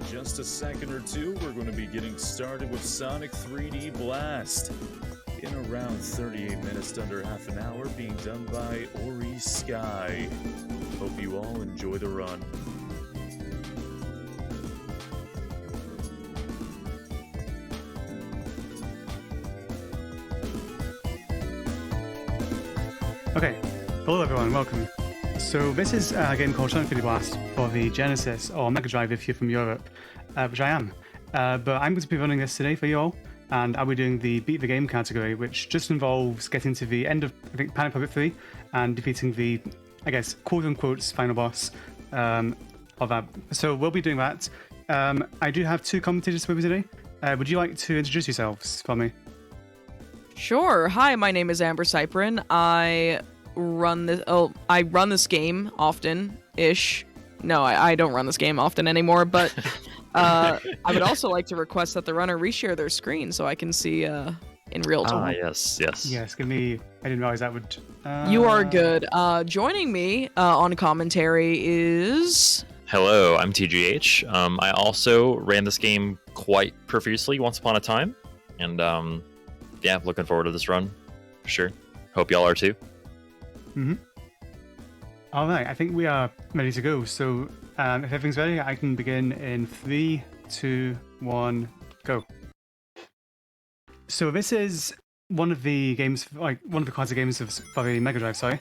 just a second or two, we're going to be getting started with Sonic 3D Blast. In around 38 minutes, under half an hour, being done by Ori Sky. Hope you all enjoy the run. Okay, hello everyone, welcome. So this is a game called Sonic 3D Blast for the Genesis or Mega Drive if you're from Europe, which I am. But I'm going to be running this today for you all, and I'll be doing the Beat the Game category, which just involves getting to the end of, I think, Panic Puppet 3 and defeating the, I guess, quote-unquote final boss of that. So we'll be doing that. I do have two commentators with me today. Would you like to introduce yourselves for me? Sure. Hi, my name is Amber Cyprin. I run this game often-ish. No, I don't run this game often anymore, but I would also like to request that the runner reshare their screen so I can see in real time. Yes. Yes, give me... I didn't realize that would... You are good. Joining me on commentary is... Hello, I'm TGH. I also ran this game quite profusely once upon a time, and yeah, looking forward to this run, for sure. Hope y'all are too. Mm-hmm. All right, I think we are ready to go. So if everything's ready, I can begin in 3, 2, 1, go. So this is one of the games, like one of the classic games for the Mega Drive. Sorry.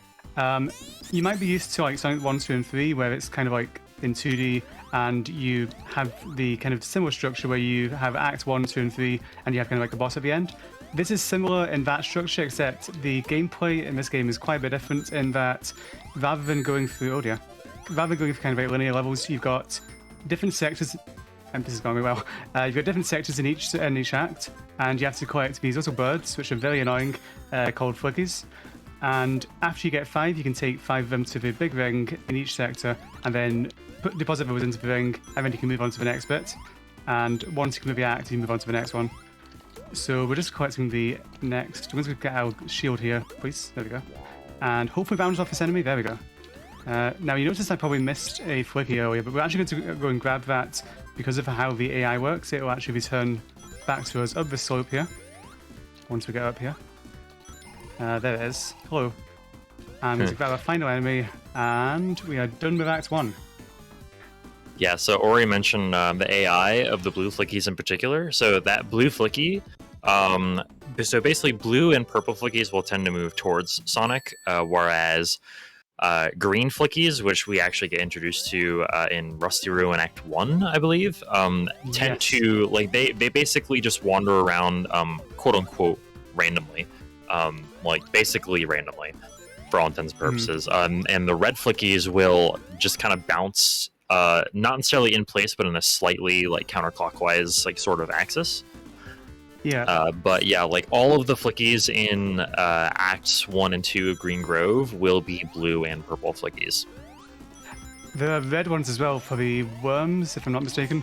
You might be used to like Sonic 1, 2, and 3, where it's kind of like in 2D, and you have the kind of similar structure where you have Act 1, 2, and 3, and you have kind of like a boss at the end. This is similar in that structure, except the gameplay in this game is quite a bit different in that rather than going through kind of like linear levels, you've got different sectors, and this is going really well. You've got different sectors in each act, and you have to collect these little birds, which are very annoying, called flickies. And after you get 5, you can take 5 of them to the big ring in each sector, and then deposit those into the ring, and then you can move on to the next bit. And once you complete the act, you move on to the next one. So we're just collecting the next. We're going to get our shield here, please. There we go. And hopefully bounce off this enemy. There we go. Now you notice I probably missed a flicky earlier, but we're actually going to go and grab that because of how the AI works. It will actually return back to us up the slope here once we get up here. There it is. Hello. And we're going to grab our final enemy, and we are done with Act 1. Yeah, so Ori mentioned the AI of the blue flickies in particular. So that blue flicky, so basically blue and purple flickies will tend to move towards Sonic, whereas green flickies, which we actually get introduced to in Rusty Ruin Act 1, I believe, tend to, like, they basically just wander around, quote-unquote, randomly. Like, basically randomly, for all intents and purposes. And the red flickies will just kind of bounce, not necessarily in place, but in a slightly, like, counterclockwise, like, sort of axis. Yeah. But yeah, like, all of the flickies in Acts 1 and 2 of Green Grove will be blue and purple flickies. There are red ones as well for the worms, if I'm not mistaken.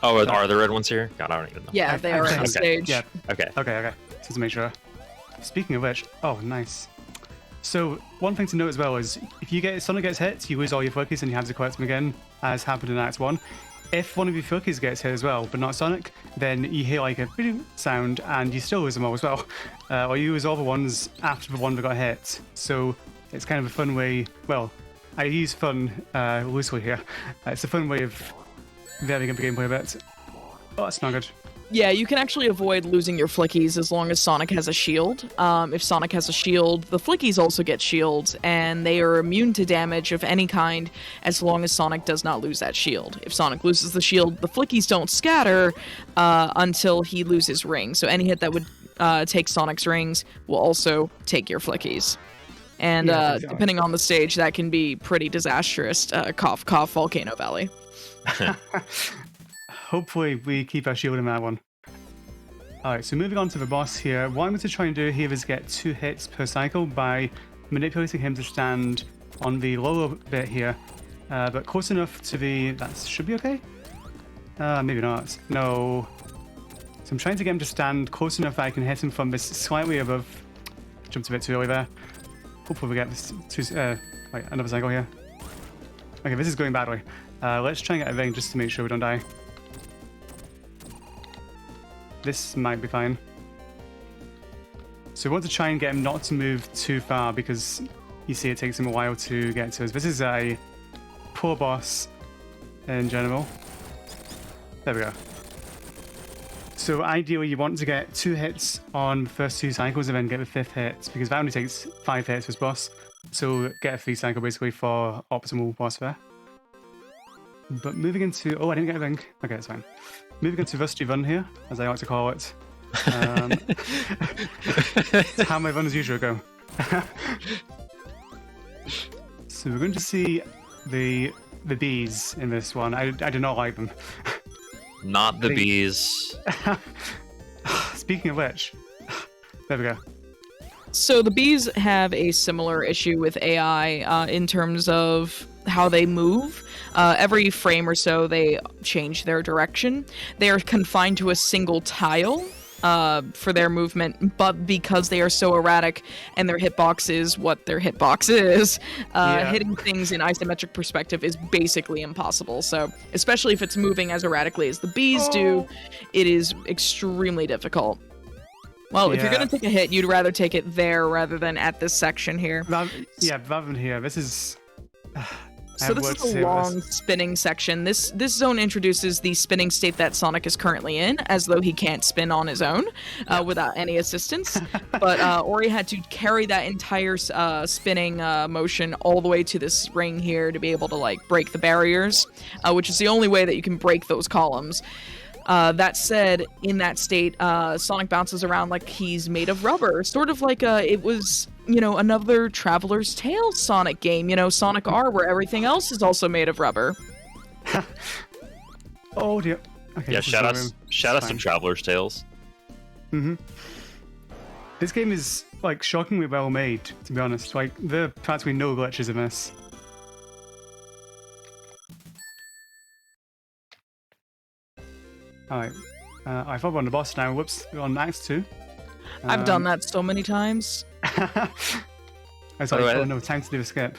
Oh, are there red ones here? God, I don't even know. Yeah, they are on the stage. Yeah. Okay. Okay. Just to make sure. Speaking of which, oh, nice. So, one thing to note as well is, if Sonic gets hit, you lose all your flickies and you have to collect them again, as happened in Act 1. If one of your flickies gets hit as well, but not Sonic, then you hear like a sound and you still lose them all as well. Or you lose all the ones after the one that got hit. So, it's kind of a fun way, well, I use fun loosely here. It's a fun way of varying up the gameplay a bit. Oh, that's not good. Yeah, you can actually avoid losing your flickies as long as Sonic has a shield. If Sonic has a shield, the flickies also get shields, and they are immune to damage of any kind as long as Sonic does not lose that shield. If Sonic loses the shield, the flickies don't scatter until he loses rings. So any hit that would take Sonic's rings will also take your flickies. And depending on the stage, that can be pretty disastrous. Cough, cough, Volcano Valley. Hopefully we keep our shield in that one. Alright, so moving on to the boss here. What I'm going to try and do here is get 2 hits per cycle by manipulating him to stand on the lower bit here. But close enough to the... That should be okay? Maybe not. No. So I'm trying to get him to stand close enough that I can hit him from this slightly above. Jumped a bit too early there. Hopefully we get this another cycle here. Okay, this is going badly. Let's try and get a ring just to make sure we don't die. This might be fine. So we want to try and get him not to move too far because you see it takes him a while to get to us. This is a poor boss in general. There we go. So ideally you want to get 2 hits on the first 2 cycles and then get the 5th hit because that only takes 5 hits for this boss. So get a 3 cycle basically for optimal boss there. But moving into... Oh, I didn't get a ring. Okay, that's fine. Moving into Rusty Run here, as I like to call it. It's how my runs usually go. So we're going to see the bees in this one. I do not like them. Not the bees. Speaking of which, there we go. So the bees have a similar issue with AI in terms of how they move. Every frame or so, they change their direction. They are confined to a single tile for their movement, but because they are so erratic and their hitbox is what their hitbox is, hitting things in isometric perspective is basically impossible. So, especially if it's moving as erratically as the bees do, it is extremely difficult. Well, if you're going to take a hit, you'd rather take it there rather than at this section here. Rather than here. This is... So this is a long spinning section. This zone introduces the spinning state that Sonic is currently in, as though he can't spin on his own without any assistance. But Ori had to carry that entire spinning motion all the way to this ring here to be able to like break the barriers, which is the only way that you can break those columns. That said, in that state, Sonic bounces around like he's made of rubber, sort of like it was, another Traveler's Tales Sonic game, Sonic R, where everything else is also made of rubber. Oh dear. Okay, yeah, shout out to Traveler's Tales. This game is like shockingly well made, to be honest. Like there are practically no glitches in this. Alright, I thought we're on the boss now. Whoops, we're on Act 2. I've done that so many times. I was like, oh no, time to do a skip.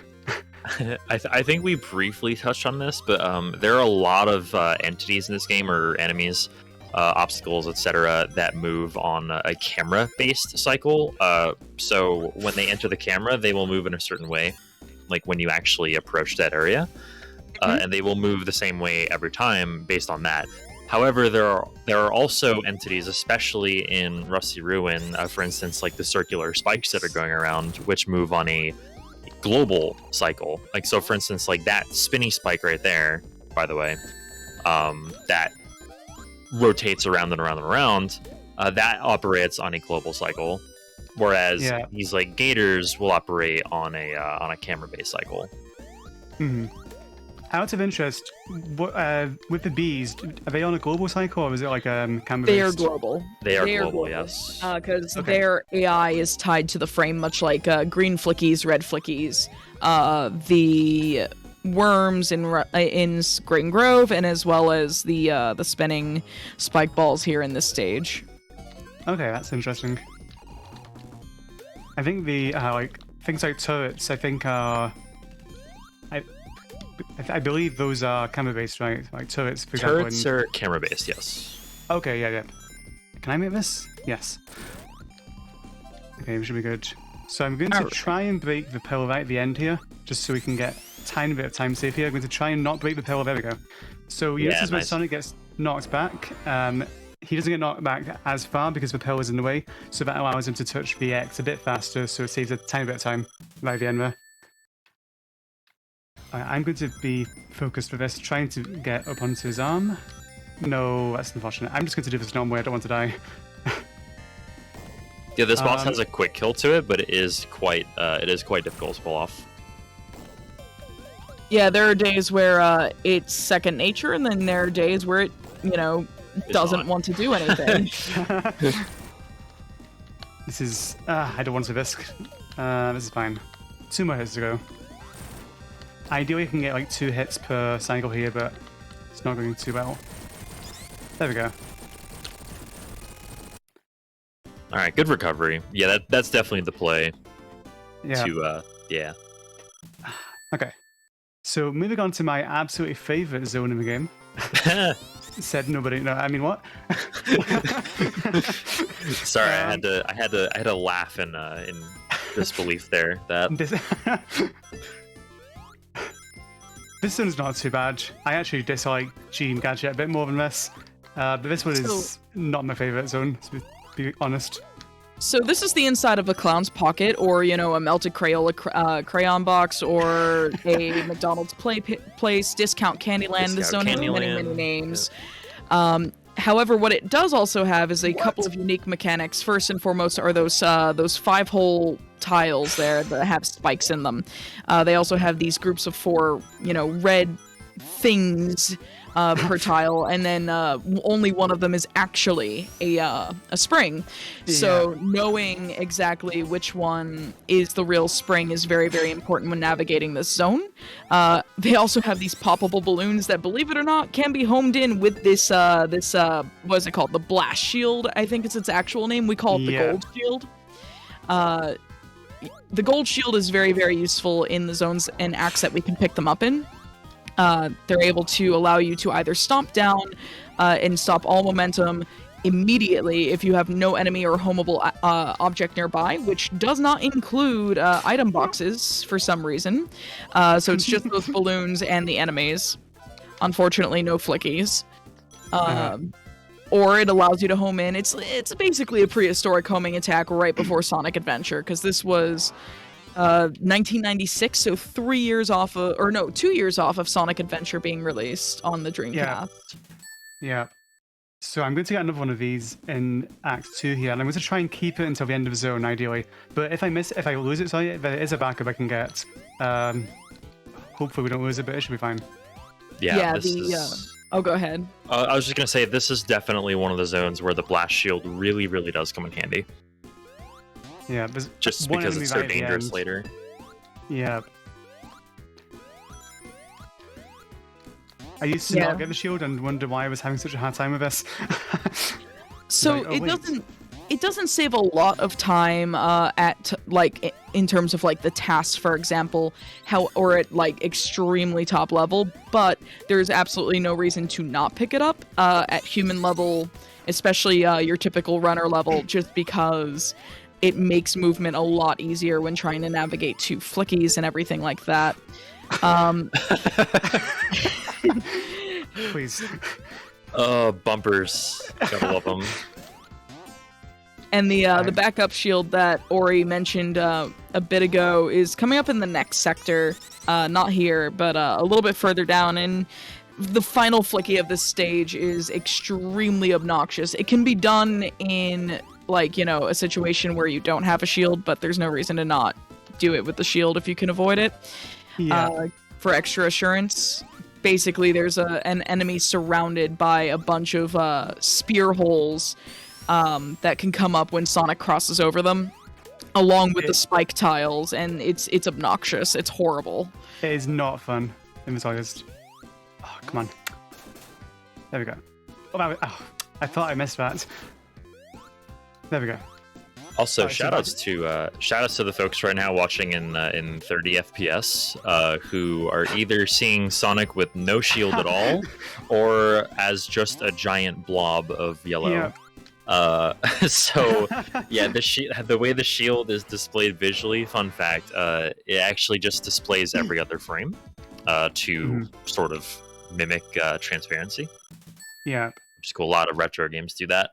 I think we briefly touched on this, but there are a lot of entities in this game, or enemies, obstacles, etc., that move on a camera-based cycle. So when they enter the camera, they will move in a certain way, like when you actually approach that area, and they will move the same way every time based on that. However, there are also entities, especially in Rusty Ruin, for instance, like the circular spikes that are going around, which move on a global cycle. Like, so for instance, like that spinny spike right there, by the way, that rotates around and around and around, that operates on a global cycle, whereas these like gators will operate on a camera-based cycle. Out of interest, with the bees, are they on a global cycle or is it like camera-based? They are global. They are global, yes. Because their AI is tied to the frame, much like green flickies, red flickies, the worms in Grayton Grove, and as well as the spinning spike balls here in this stage. Okay, that's interesting. I think the things like turrets, I think are. I believe those are camera-based, right? Like turrets, for example. Turrets are camera-based, yes. Okay, yeah. Can I make this? Yes. Okay, we should be good. So I'm going to try and break the pillar right at the end here, just so we can get a tiny bit of time save here. I'm going to try and not break the pillar. There we go. So this is where Sonic gets knocked back. He doesn't get knocked back as far because the pillar's in the way, so that allows him to touch the X a bit faster, so it saves a tiny bit of time right at the end there. I'm going to be focused for this, trying to get up onto his arm. No, that's unfortunate. I'm just going to do this normal way. I don't want to die. Yeah, this boss has a quick kill to it, but it is quite difficult to pull off. Yeah, there are days where it's second nature, and then there are days where it, doesn't want to do anything. This is... I don't want to risk. This is fine. 2 more hits to go. Ideally, you can get like 2 hits per cycle here, but it's not going too well. There we go. All right, good recovery. Yeah, that's definitely the play. Yeah. Yeah. Okay. So moving on to my absolutely favorite zone in the game. Said nobody. No, I mean what? Sorry, I had to laugh in disbelief there. That This, this one's not too bad. I actually dislike Gene Gadget a bit more than this. But this one is not my favorite zone, to be honest. So this is the inside of a clown's pocket, or a melted Crayola crayon box, or a McDonald's place, Discount Candyland. This zone has many names. However, what it does also have is a couple of unique mechanics. First and foremost are those 5-hole tiles there that have spikes in them. They also have these groups of 4, red things per tile, and then only one of them is actually a spring. So knowing exactly which one is the real spring is very, very important when navigating this zone. They also have these poppable balloons that, believe it or not, can be homed in with this what is it called? The blast shield, I think it's its actual name. We call it the gold shield. The gold shield is very, very useful in the zones and acts that we can pick them up in. They're able to allow you to either stomp down and stop all momentum immediately if you have no enemy or homeable object nearby, which does not include item boxes for some reason. So it's just those balloons and the enemies. Unfortunately, no flickies. Or it allows you to home in. It's basically a prehistoric homing attack right before Sonic Adventure, because this was 1996, so 2 years off of Sonic Adventure being released on the Dreamcast. Yeah. So I'm going to get another one of these in Act 2 here, and I'm going to try and keep it until the end of the zone, ideally. But if I lose it, sorry, there is a backup I can get. Hopefully we don't lose it, but it should be fine. Oh, go ahead. I was just gonna say, this is definitely one of the zones where the blast shield really, really does come in handy. Yeah, just because it's so dangerous later. Yeah. I used to not get the shield and wonder why I was having such a hard time with this. So it doesn't save a lot of time in terms of the tasks, for example, or at extremely top level, but there's absolutely no reason to not pick it up at human level, especially your typical runner level, just because it makes movement a lot easier when trying to navigate to flickies and everything like that. Please. Bumpers. Gotta love them. And the backup shield that Ori mentioned a bit ago is coming up in the next sector, not here, but a little bit further down. And the final flicky of this stage is extremely obnoxious. It can be done in a situation where you don't have a shield, but there's no reason to not do it with the shield if you can avoid it. Yeah. For extra assurance. Basically, there's an enemy surrounded by a bunch of spear holes that can come up when Sonic crosses over them, along with the spike tiles, and it's obnoxious. It's horrible. It is not fun in the slightest. Oh, come on. There we go. I thought I missed that. There we go. Also, shoutouts to the folks right now watching in 30 FPS who are either seeing Sonic with no shield at all, or as just a giant blob of yellow. Yeah. So yeah, the way the shield is displayed visually, fun fact, it actually just displays every other frame to sort of mimic transparency. Yeah. Which is cool. A lot of retro games do that.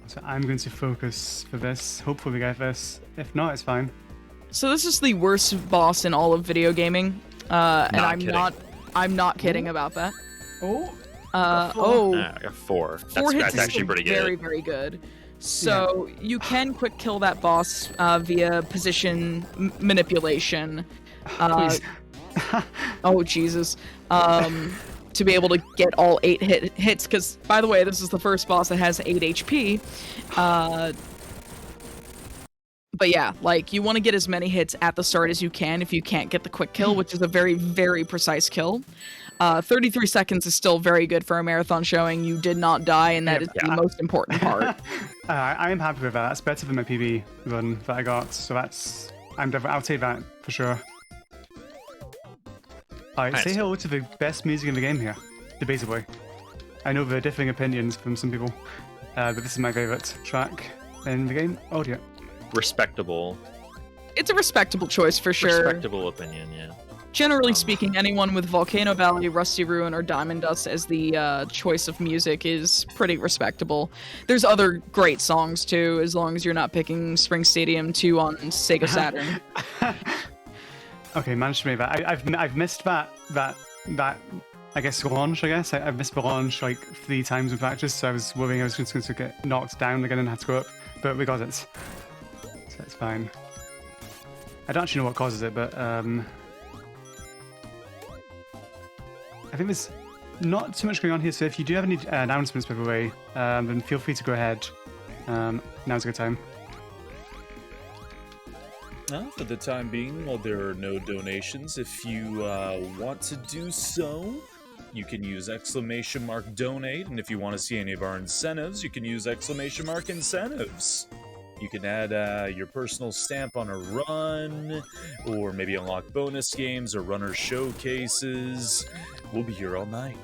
So I'm going to focus for this. Hopefully we get this. If not, it's fine. So this is the worst boss in all of video gaming, and I'm not kidding about that. Oh. A 4. Four hits that's actually pretty good. Very, very good. So you can quick kill that boss via position manipulation. Please. Oh Jesus. To be able to get all 8 hits, because by the way, this is the first boss that has 8 HP. But yeah, you want to get as many hits at the start as you can if you can't get the quick kill, which is a very, very precise kill. 33 seconds is still very good for a marathon showing. You did not die, and that is the most important part. I am happy with that. That's better than my PB run that I got. So I'll take that for sure. Alright, say Nice. hello to the best music in the game here, debatably. I know there are differing opinions from some people, but this is my favorite track in the game. Oh dear. Respectable. It's a respectable choice for sure. Respectable opinion, yeah. Generally Um, speaking, anyone with Volcano Valley, Rusty Ruin, or Diamond Dust as the choice of music is pretty respectable. There's other great songs too, as long as you're not picking Spring Stadium 2 on Sega Saturn. Okay, managed to make that. I've missed that I guess launch. I've missed the launch like 3 times in practice, so I was worrying I was just going to get knocked down again and have to go up, but we got it, so it's fine. I don't actually know what causes it, but I think there's not too much going on here. So if you do have any announcements, by the way, then feel free to go ahead. Now's a good time. For the time being, while there are no donations, if you want to do so, you can use !donate, and if you want to see any of our incentives, you can use !incentives. You can add your personal stamp on a run, or maybe unlock bonus games or runner showcases. We'll be here all night.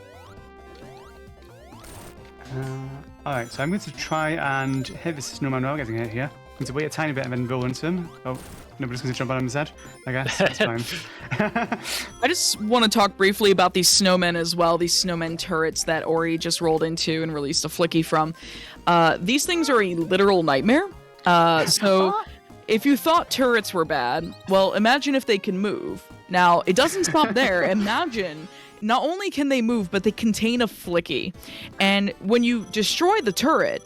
Alright, so I'm going to try and hit this snowman without getting hit here. I'm going to wait a tiny bit and then roll into him. Oh, nobody's going to jump on him instead. I guess that's fine. I just want to talk briefly about these snowmen as well, these snowmen turrets that Ori just rolled into and released a flicky from. These things are a literal nightmare. So if you thought turrets were bad, well, imagine if they can move. Now, it doesn't stop there. Imagine not only can they move, but they contain a flicky. And when you destroy the turret,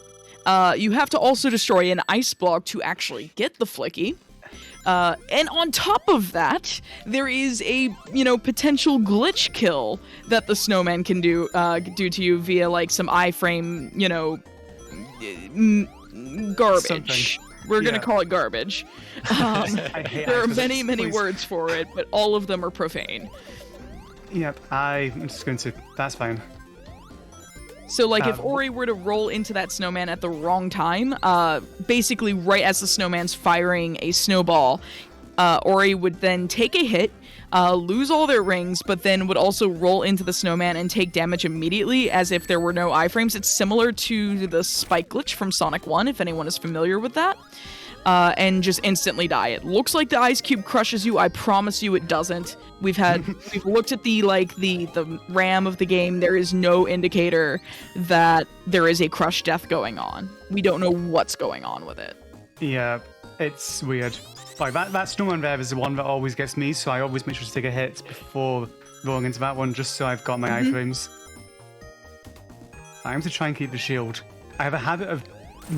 you have to also destroy an ice block to actually get the flicky. And on top of that, there is a, potential glitch kill that the snowman can do to you via, like, some iframe, garbage. Something. We're gonna Yeah. call it garbage. I hate There are ice many, physics, many please. words for it, but all of them are profane. Yep, I'm just going to... That's fine. So, like, if Um, Ori were to roll into that snowman at the wrong time, basically right as the snowman's firing a snowball, Ori would then take a hit, lose all their rings, but then would also roll into the snowman and take damage immediately as if there were no iframes. It's similar to the spike glitch from Sonic 1, if anyone is familiar with that. And just instantly die. It looks like the ice cube crushes you. I promise you it doesn't. We've looked at the RAM of the game. There is no indicator that there is a crush death going on. We don't know what's going on with it. Yeah, it's weird. Like, that snowman there is the one that always gets me, so I always make sure to take a hit before rolling into that one, just so I've got my iframes. I'm going to try and keep the shield. I have a habit of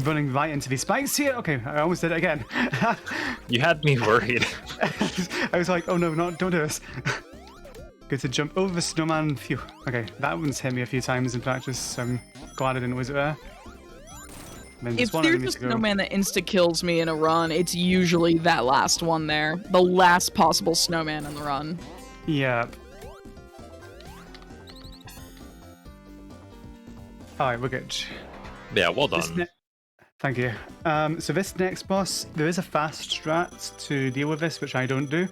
running right into these spikes here. Okay, I almost did it again. You had me worried. I was like, oh no, don't do this. Good to jump over the snowman. Phew. Okay, that one's hit me a few times in practice, so I'm glad I didn't lose it there. Then If just one there's enemy a to go. snowman that insta-kills me in a run, it's usually that last one there. The last possible snowman in the run. Yeah. Alright, we're good. Yeah, well This done. ne- Thank you. So this next boss, there is a fast strat to deal with this, which I don't do.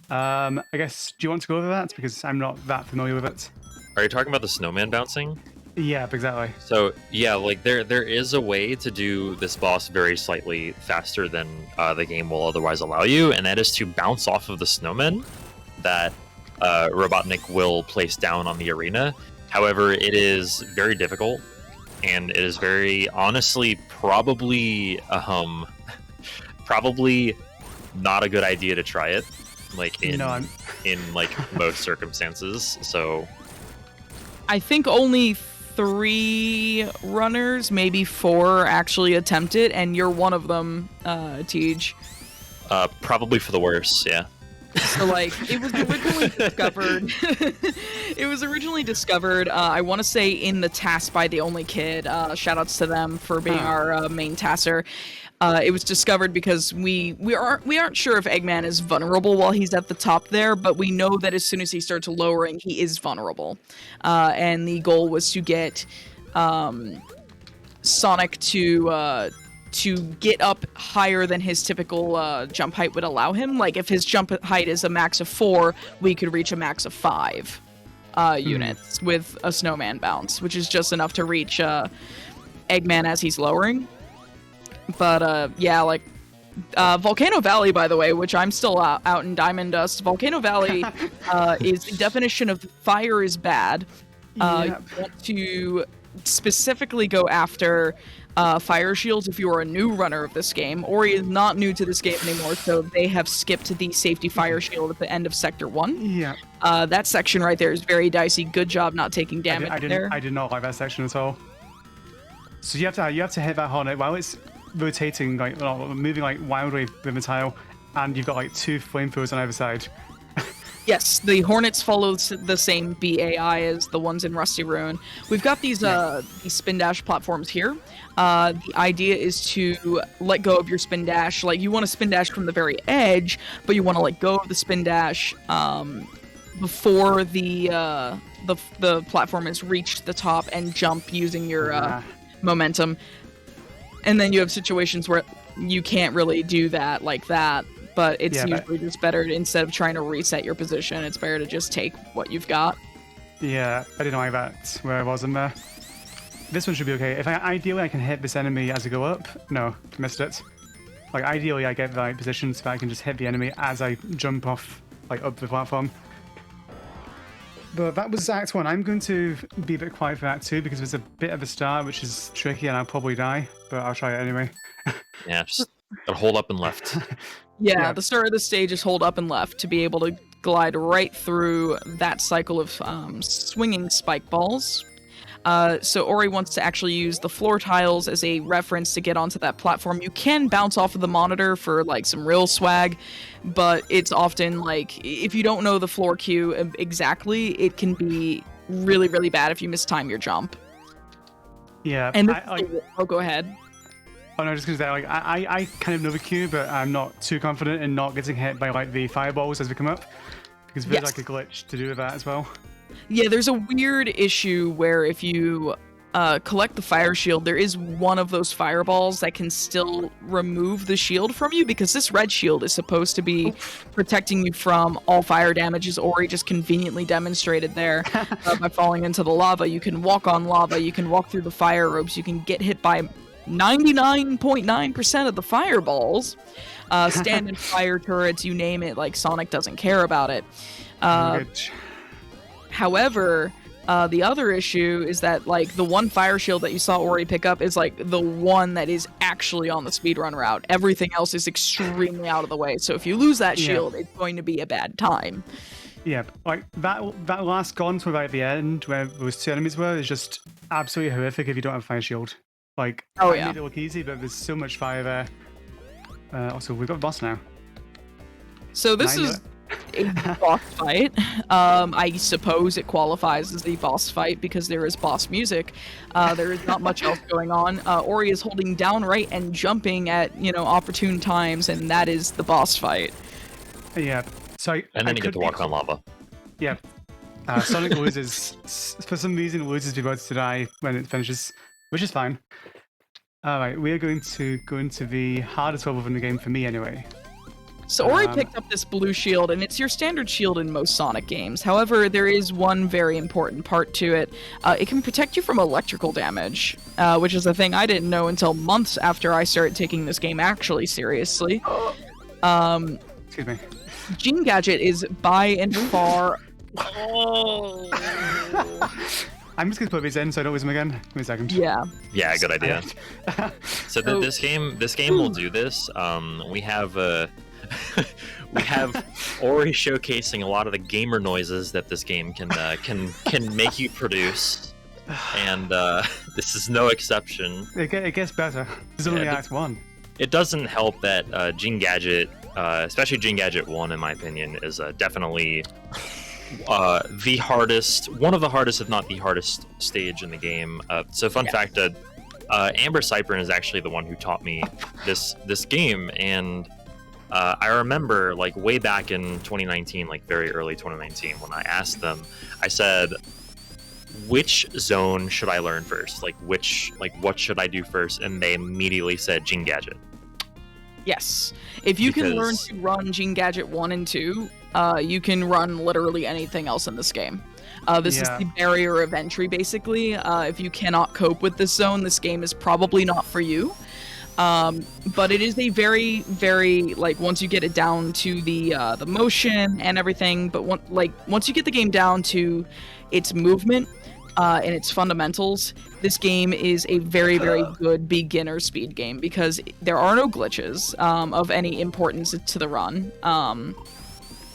I guess, do you want to go over that? Because I'm not that familiar with it. Are you talking about the snowman bouncing? Yeah, exactly. So yeah, like there is a way to do this boss very slightly faster than the game will otherwise allow you, and that is to bounce off of the snowmen that Robotnik will place down on the arena. However, it is very difficult, and it is very honestly probably not a good idea to try it, like in most circumstances. So I think only 3 runners, maybe 4, actually attempt it, and you're one of them, Tej. probably for the worse, yeah. So, like, it was originally discovered. It was originally discovered, I want to say, in the TAS by the Only Kid. Shoutouts to them for being our main TASer. It was discovered because we aren't sure if Eggman is vulnerable while he's at the top there, but we know that as soon as he starts lowering, he is vulnerable. And the goal was to get Sonic to to get up higher than his typical jump height would allow him. Like if his jump height is a max of 4, we could reach a max of 5 units with a snowman bounce, which is just enough to reach Eggman as he's lowering. But yeah, like Volcano Valley, by the way, which I'm still out in Diamond Dust. Volcano Valley is the definition of fire is bad. You want to specifically go after fire shields if you are a new runner of this game. Ori is not new to this game anymore, so they have skipped the safety fire shield at the end of Sector 1. Yeah. That section right there is very dicey. Good job not taking damage there. I did not like that section at all. So you have to hit that Hornet while it's rotating, like moving like wildly with the tile, and you've got like 2 flamethrowers on either side. Yes, the Hornets follow the same BAI as the ones in Rusty Ruin. We've got these spin dash platforms here. The idea is to let go of your spin dash. Like you want to spin dash from the very edge, but you want to let go of the spin dash before the platform has reached the top and jump using your momentum. And then you have situations where you can't really do that like that. But it's usually just better instead of trying to reset your position. It's better to just take what you've got. Yeah, I didn't like that where I was in there. This one should be okay. If ideally I can hit this enemy as I go up. No, missed it. Like ideally I get the right position so I can just hit the enemy as I jump off, like up the platform. But that was Act 1. I'm going to be a bit quiet for Act 2 because there's a bit of a start which is tricky and I'll probably die, but I'll try it anyway. Yeah, just gotta hold up and left. Yeah, the start of the stage is hold up and left to be able to glide right through that cycle of swinging spike balls. So Ori wants to actually use the floor tiles as a reference to get onto that platform. You can bounce off of the monitor for like some real swag, but it's often like if you don't know the floor cue exactly, it can be really, really bad if you mistime your jump. Yeah, and go ahead. Oh no, just because like I kind of know the cue, but I'm not too confident in not getting hit by like the fireballs as they come up, because there's like a glitch to do with that as well. Yeah, there's a weird issue where if you collect the fire shield, there is one of those fireballs that can still remove the shield from you, because this red shield is supposed to be protecting you from all fire damage, as Ori just conveniently demonstrated there by falling into the lava. You can walk on lava, you can walk through the fire ropes, you can get hit by 99.9% of the fireballs, stand in fire turrets, you name it, like Sonic doesn't care about it. However, the other issue is that like the one fire shield that you saw Ori pick up is like the one that is actually on the speedrun route. Everything else is extremely out of the way. So if you lose that shield, it's going to be a bad time. Yeah, like that last gauntlet right at the end where those 2 enemies were is just absolutely horrific if you don't have a fire shield. Like, I made it look easy, but there's so much fire there. Also, we've got a boss now. So this is a boss fight. I suppose it qualifies as the boss fight because there is boss music. There is not much else going on. Ori is holding down right and jumping at, opportune times, and that is the boss fight. Yeah. So and then you get to walk on lava. Yeah. Sonic loses, for some reason, loses the ability to die when it finishes, which is fine. Alright, we are going to go into the hardest level in the game for me anyway. So Ori picked up this blue shield, and it's your standard shield in most Sonic games. However, there is one very important part to it. It can protect you from electrical damage, which is a thing I didn't know until months after I started taking this game actually seriously. Excuse me. Gene Gadget is by and far... I'm just gonna put these in so I don't lose them again. Give me a second. Yeah. Yeah, good idea. So this game will do this. We have Ori showcasing a lot of the gamer noises that this game can make you produce, and this is no exception. It gets better. This is only Act 1. It doesn't help that Gene Gadget, especially Gene Gadget 1, in my opinion, is definitely the hardest, one of the hardest, if not the hardest stage in the game. So fun fact, Amber Cypern is actually the one who taught me this game, and I remember like way back in 2019, like very early 2019, when I asked them, I said, which zone should I learn first? Like what should I do first? And they immediately said Gene Gadget. Yes. If you can learn Because- to run Gene Gadget 1 and 2, you can run literally anything else in this game. This is Yeah. the barrier of entry, basically. If you cannot cope with this zone, this game is probably not for you. But it is a very, very, like, once you get it down to the motion and everything, but once you get the game down to its movement and its fundamentals, this game is a very, very good beginner speed game because there are no glitches of any importance to the run.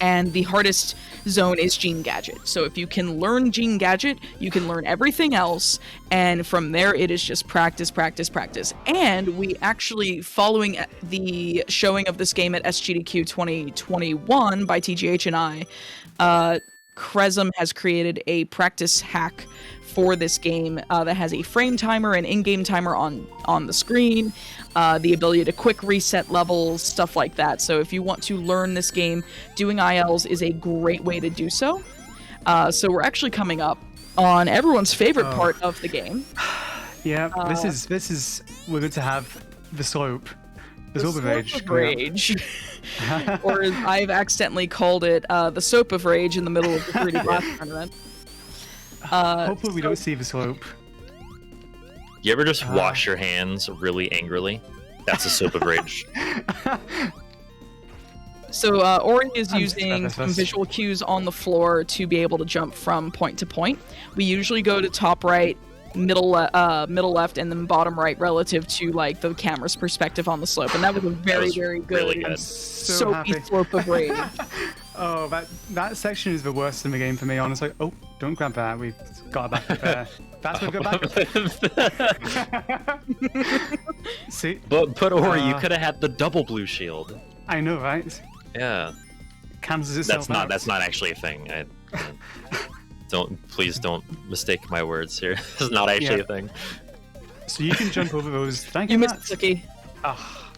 And the hardest zone is Gene Gadget. So if you can learn Gene Gadget, you can learn everything else, and from there it is just practice, practice, practice. And we actually, following the showing of this game at SGDQ 2021 by TGH and I, Cresm has created a practice hack for this game that has a frame timer, an in-game timer on the screen, the ability to quick reset levels, stuff like that. So if you want to learn this game, doing ILs is a great way to do so. So we're actually coming up on everyone's favorite part of the game. Yeah, this is we're going to have the slope. The slope of rage. Slope of Rage. Or as I've accidentally called it, the Soap of Rage in the middle of the 3D Blast tournament. Hopefully we don't see the slope. You ever just wash your hands really angrily? That's a soap of rage. So Ori is I'm using suspicious. some visual cues on the floor to be able to jump from point to point. We usually go to top right, middle left, and then bottom right relative to like the camera's perspective on the slope. And that was a very, was very good, really good. So soapy happy. slope of rage. Oh, that section is the worst in the game for me, honestly. Oh, don't grab that. We've got a backup there. That's what we got back. See? but Ori, you could have had the double blue shield. I know, right? Yeah, Cancels itself that's not actually a thing. Please don't mistake my words here. It's not actually a thing. So you can jump over those. Thank You you, missed Matt. it, Suki. Ah,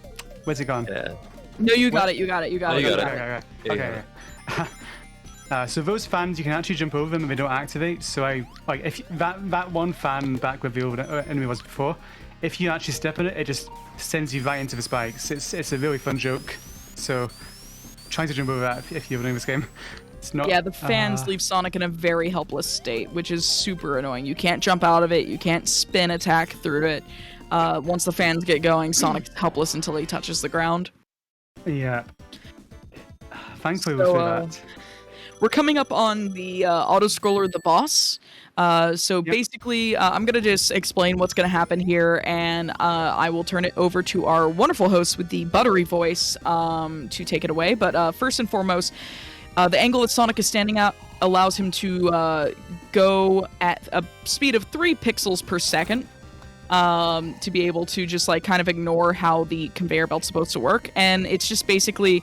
where's it gone? Yeah. No, you got it. You got it. Oh, you got it. Okay. Yeah, Okay. So those fans, you can actually jump over them and they don't activate. So if that one fan back where the enemy was before, if you actually step on it, it just sends you right into the spikes. It's a really fun joke. So trying to jump over that if you're running this game, it's not. Yeah, the fans leave Sonic in a very helpless state, which is super annoying. You can't jump out of it. You can't spin attack through it. Once the fans get going, Sonic's helpless until he touches the ground. Yeah. Thankfully, So, we're through that. We're coming up on the auto-scroller, The Boss. Basically, I'm going to just explain what's going to happen here, and I will turn it over to our wonderful host with the buttery voice to take it away. But first and foremost, the angle that Sonic is standing at allows him to go at a speed of 3 pixels per second. To be able to just like kind of ignore how the conveyor belt's supposed to work. And it's just basically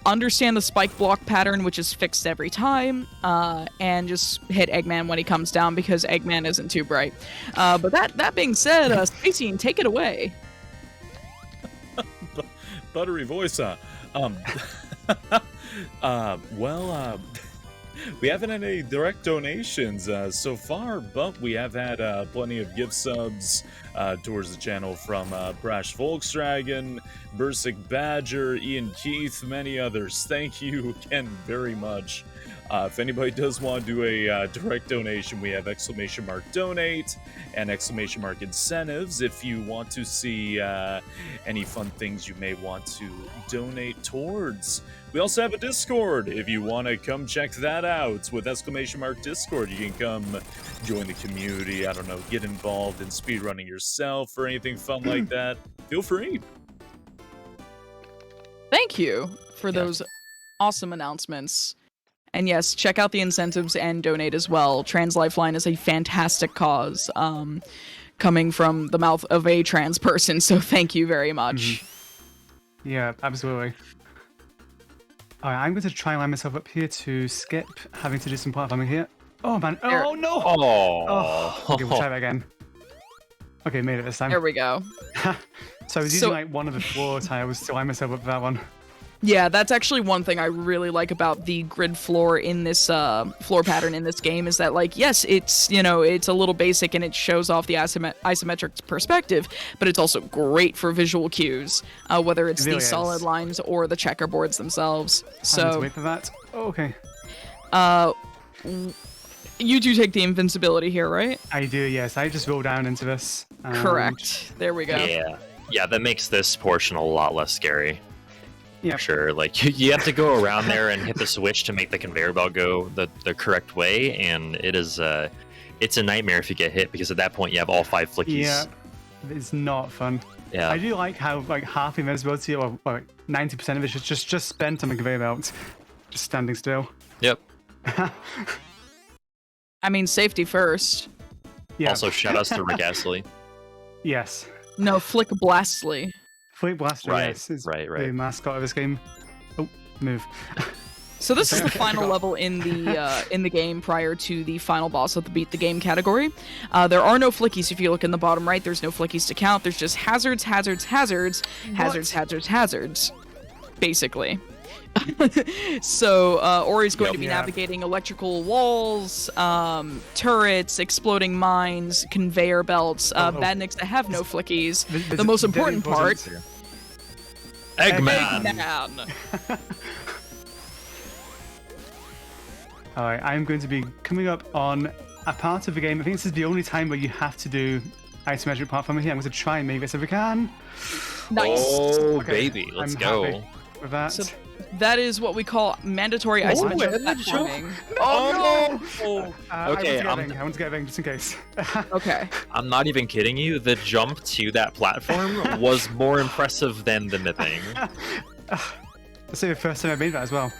understand the spike block pattern, which is fixed every time, and just hit Eggman when he comes down because Eggman isn't too bright. But that being said, Spacey, take it away. Buttery voice, we haven't had any direct donations so far, but we have had plenty of gift subs towards the channel from Brash Volkswagen, Bursic Badger, Ian Keith, many others. Thank you again very much. If anybody does want to do a direct donation, we have !donate and !incentives if you want to see any fun things you may want to donate towards. We also have a Discord. If you want to come check that out with !Discord, you can come join the community. I don't know, get involved in speedrunning yourself or anything fun like that. Feel free. Thank you for those awesome announcements. And yes, check out the incentives and donate as well. Trans Lifeline is a fantastic cause, coming from the mouth of a trans person, so thank you very much. Yeah, absolutely. Alright, I'm going to try and line myself up here to skip having to do some platforming here. Oh man, There. oh no! Oh. Okay, we'll try that again. Okay, made it this time. There we go. So I was using like one of the floor tiles to line myself up for that one. Yeah, that's actually one thing I really like about the grid floor in this floor pattern in this game is that, like, yes, it's, you know, it's a little basic and it shows off the isometric perspective, but it's also great for visual cues, whether it's It really the solid is. lines or the checkerboards themselves. I need to So, wait for that. Oh, okay. you do take the invincibility here, right? I do, yes. I just roll down into this. and- Correct. There we go. Yeah, that makes this portion a lot less scary. Yeah. For sure. Like you have to go around there and hit the switch to make the conveyor belt go the correct way, and it is it's a nightmare if you get hit because at that point you have all 5 flickies. Yeah. It's not fun. Yeah. I do like how like half the invincibility, or like 90% of it, is just spent on the conveyor belt, just standing still. Yep. I mean, safety first. Yeah. Also, shout outs to Rick Astley. Yes. No, Flick Blastly. Fleet Blaster, Right, yes, is right. the mascot of this game. Oh, move. So this is the Okay, final forgot. level in the game prior to the final boss of the beat the game category. There are no flickies if you look in the bottom right. There's no flickies to count. There's just hazards, basically. So Ori's going to be Yeah. navigating electrical walls, turrets, exploding mines, conveyor belts, badniks that have no flickies. The most important part, Eggman. Eggman. Alright, I'm going to be coming up on a part of the game. I think this is the only time where you have to do isometric platforming here. I'm going to try and make this if I can. Nice. Oh, Okay, baby, let's I'm go. happy with that. So that is what we call mandatory isometric and the jump. platforming. Oh, no! Okay, I want to get a ring just in case. Okay. I'm not even kidding you. The jump to that platform was more impressive than the mything. That's the first time I made that as well.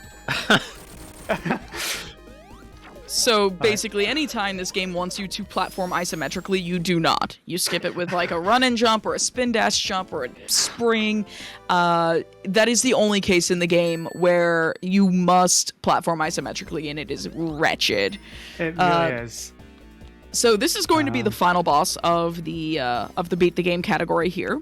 So basically, anytime this game wants you to platform isometrically, you do not. You skip it with like a run and jump or a spin dash jump or a spring. That is the only case in the game where you must platform isometrically, and it is wretched. It really is. So this is going to be the final boss of the beat the game category here.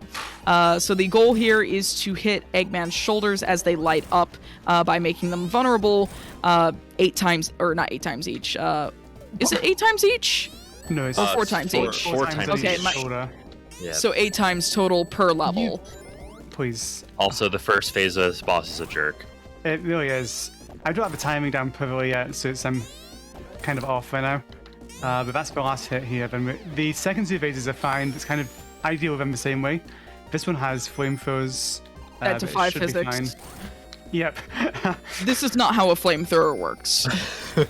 So the goal here is to hit Eggman's shoulders as they light up by making them vulnerable 8 times, or not 8 times each. Is it 8 times each? No, it's Or 4 times four- each. four times Okay, each my- shoulder. Yeah. So 8 times total per level. Please. Also, the first phase of this boss is a jerk. It really is. I don't have the timing down perfectly yet, so I'm kind of off right now. But that's the last hit here. Then the second 2 phases are fine. It's kind of ideal with them the same way. This one has flamethrowers. That but it defy should be physics. fine. Yep. This is not how a flamethrower works.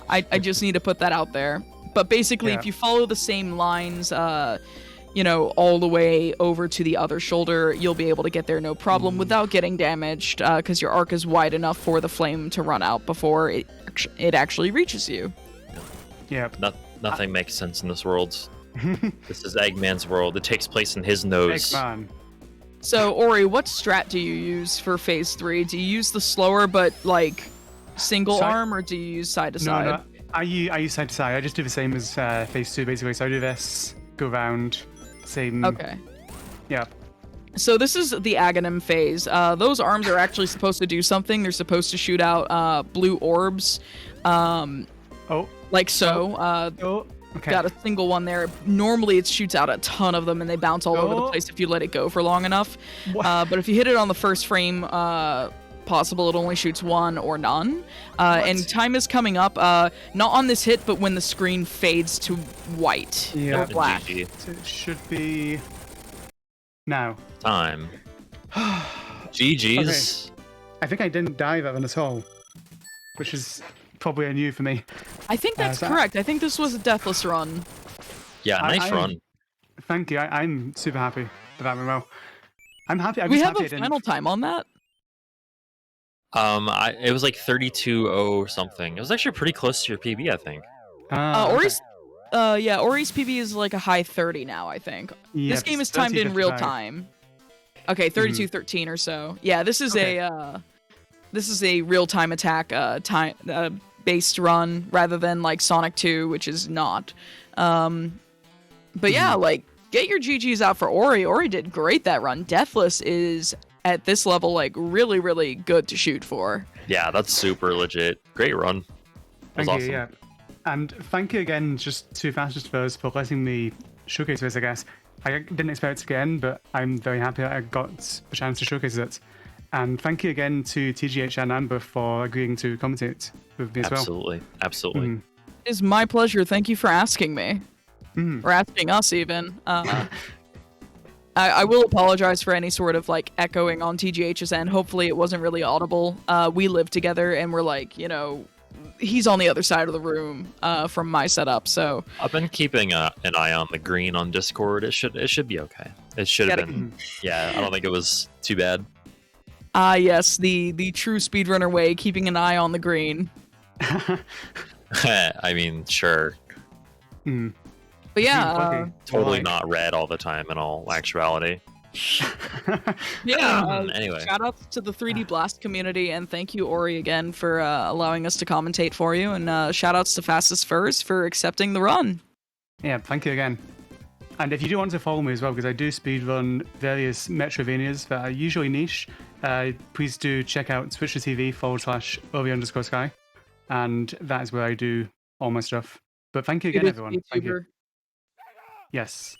I just need to put that out there. But basically, Yeah. if you follow the same lines, all the way over to the other shoulder, you'll be able to get there no problem without getting damaged, because your arc is wide enough for the flame to run out before it actually reaches you. Yep. Nothing makes sense in this world. This is Eggman's world. It takes place in his nose. Eggman. So, Ori, what strat do you use for phase 3? Do you use the slower but like single Side- arm, or do you use side to No, side? no. I use side to side. I just do the same as phase 2 basically. So I do this, go around, same. Okay. Yeah. So this is the Aghanim phase. Those arms are actually supposed to do something. They're supposed to shoot out blue orbs, Oh. like so. Oh. Okay. Got a single one there. Normally it shoots out a ton of them and they bounce all over the Oh. place if you let it go for long enough. What? But if you hit it on the first frame possible, it only shoots 1 or none. And time is coming up. Not on this hit, but when the screen fades to white Yeah. or black. GG. So it should be now. Time. GG's. I think I didn't die that one at all, which is probably a new for me. I think that's so- correct. I think this was a deathless run. Yeah, nice I- run. Thank you. I'm super happy with that one. Well, I'm happy. I'm We just have happy a I didn't. final time on that. It was like 32-0 something. It was actually pretty close to your PB, I think. Ah, okay. Ori's PB is like a high 30 now, I think. Yeah, This game it's is timed in real 30-55. time. Okay, 32-13 or so. Yeah, this is Okay. a real-time attack based run rather than like Sonic 2, which is not. But yeah, like get your GGs out for Ori. Ori did great that run. Deathless is at this level, like really, really good to shoot for. Yeah, that's super legit. Great run. That was Thank you, awesome. yeah. And thank you again just to Fastest First for letting me showcase this, I guess. I didn't expect it again, but I'm very happy that I got a chance to showcase it. And thank you again to TGH and Amber for agreeing to commentate with me as well. Absolutely. Absolutely. Mhm. It is my pleasure. Thank you for asking me. Mhm. Or asking us, even. I will apologize for any sort of like echoing on TGH's end. Hopefully, it wasn't really audible. We live together, and we're like, you know, he's on the other side of the room from my setup. So I've been keeping an eye on the green on Discord. It should be okay. It should have Gotta- been. Yeah, I don't think it was too bad. yes, the true speedrunner way, keeping an eye on the green. I mean, sure. Mm. But yeah, Lucky. Totally Right. not red all the time in all actuality. yeah. Anyway. Shout outs to the 3D Blast community, and thank you, Ori, again for allowing us to commentate for you. And shout outs to Fastest First for accepting the run. Yeah, thank you again. And if you do want to follow me as well, because I do speedrun various Metrovanias that are usually niche, please do check out twitch.tv/Ori_Sky. And that is where I do all my stuff. But thank you again, It is everyone. Thank you. YouTuber. Yes.